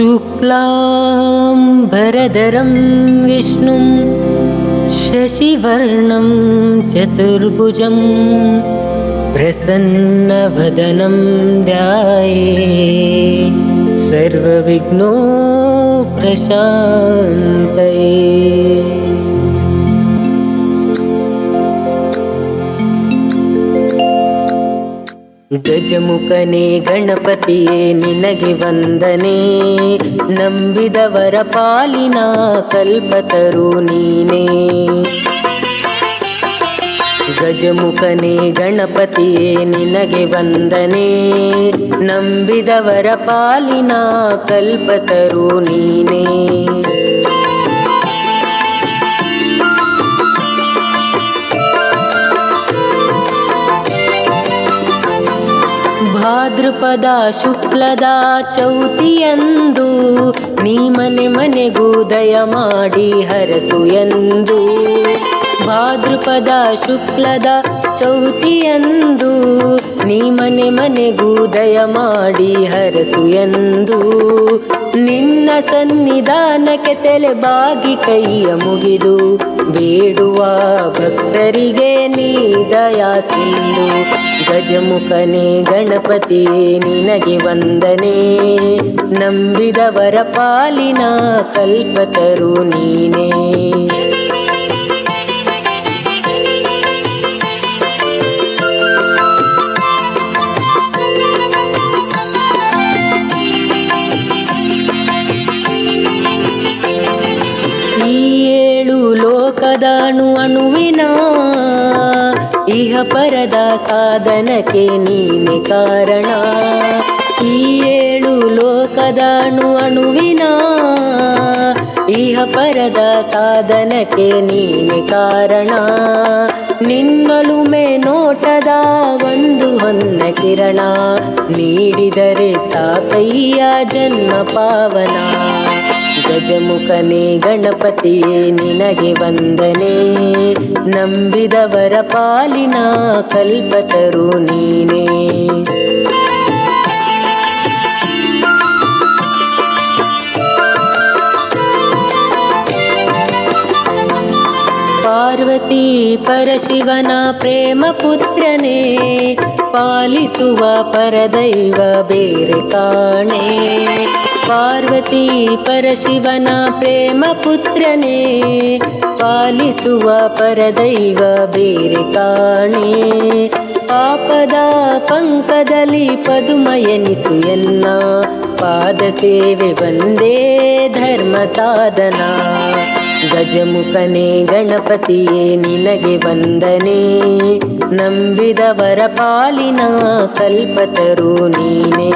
शुक्लाम्बरधरं विष्णुं शशिवर्णं चतुर्भुजं प्रसन्नवदनं ध्याये सर्वविघ्नोपशान्तये। ಗಜಮುಖನೇ ಗಣಪತಿಯೇ ನಿನಗೆ ವಂದನೆ, ನಂಬಿದವರ ಪಾಲಿನ ಕಲ್ಪತರು ನೀನೇ. ಗಜಮುಖನೇ ಗಣಪತಿಯೇ ನಿನಗೆ ವಂದನೆ, ನಂಬಿದವರ ಪಾಲಿನ ಕಲ್ಪತರು ನೀನೇ. ಭಾದ್ರಪದ ಶುಕ್ಲದ ಚೌತಿಯಂದು ನೀ ಮನೆ ಮನೆಗೂ ದಯ ಮಾಡಿ ಹರಸು ಎಂದು. ಭಾದ್ರಪದ ಶುಕ್ಲದ ಚೌತಿಯಂದು ನೀ ಮನೆ ಮನೆಗೂ ದಯ ಮಾಡಿ ಹರಸು ಎಂದು. ನಿನ್ನ ಸನ್ನಿಧಾನಕ್ಕೆ ತಲೆ ಬಾಗಿ ಕೈಯ ಮುಗಿದು ಬೇಡುವ ಭಕ್ತರಿಗೆ ನೀ ದಯಾ ಸಿಂಧು. ಗಜಮುಖನೇ ಗಣಪತಿಯೇ ನಿನಗೆ ವಂದನೆ, ನಂಬಿದವರ ಪಾಲಿನ ಕಲ್ಪತರು ನೀನೇ. ಈ ಏಳು ಲೋಕದ ಅಣುವಿನ ಇಹ ಪರದ ಸಾಧನಕ್ಕೆ ನೀನೆ ಕಾರಣ. ಈ ಏಳು ಲೋಕದ ಅಣುವಿನ ಇಹ ಪರದ ಸಾಧನಕ್ಕೆ ನೀನೆ ಕಾರಣ. ನಿನ್ನಲುಮೆ ನೋಟದ ಒಂದು ಹೊನ್ನ ಕಿರಣ, ನೀಡಿದರೆ ಸಾಕಯ್ಯ ಜನ್ಮ ಪಾವನ. ಗಜಮುಖನೇ ಗಣಪತಿಯೇ ನಿನಗೆ ವಂದನೆ, ನಂಬಿದವರ ಪಾಲಿನ ಕಲ್ಪತರು ನೀನೇ. ಪಾರ್ವತಿ ಪರಶಿವನ ಪ್ರೇಮ ಪುತ್ರನೇ, ಪಾಲಿಸುವ ಪರದೈವ ಬೇರೆ ಕಾಣೆ. ಪಾರ್ವತಿ ಪರಶಿವನ ಪ್ರೇಮ ಪುತ್ರನೇ, ಪಾಲಿಸುವ ಪರದೈವ ಬೇರೆ ಕಾಣೆ. ಪಾಪದ ಪಂಕದಲ್ಲಿ ಪದುಮಯನಿಸು ಎನ್ನ, ಪಾದ ಸೇವೆ ಬಂದೇ ಧರ್ಮ ಸಾಧನ. ಗಜಮುಖನೇ ಗಣಪತಿಯೇ ನಿನಗೆ ವಂದನೆ, ನಂಬಿದವರ ಪಾಲಿನ ಕಲ್ಪತರು ನೀನೇ.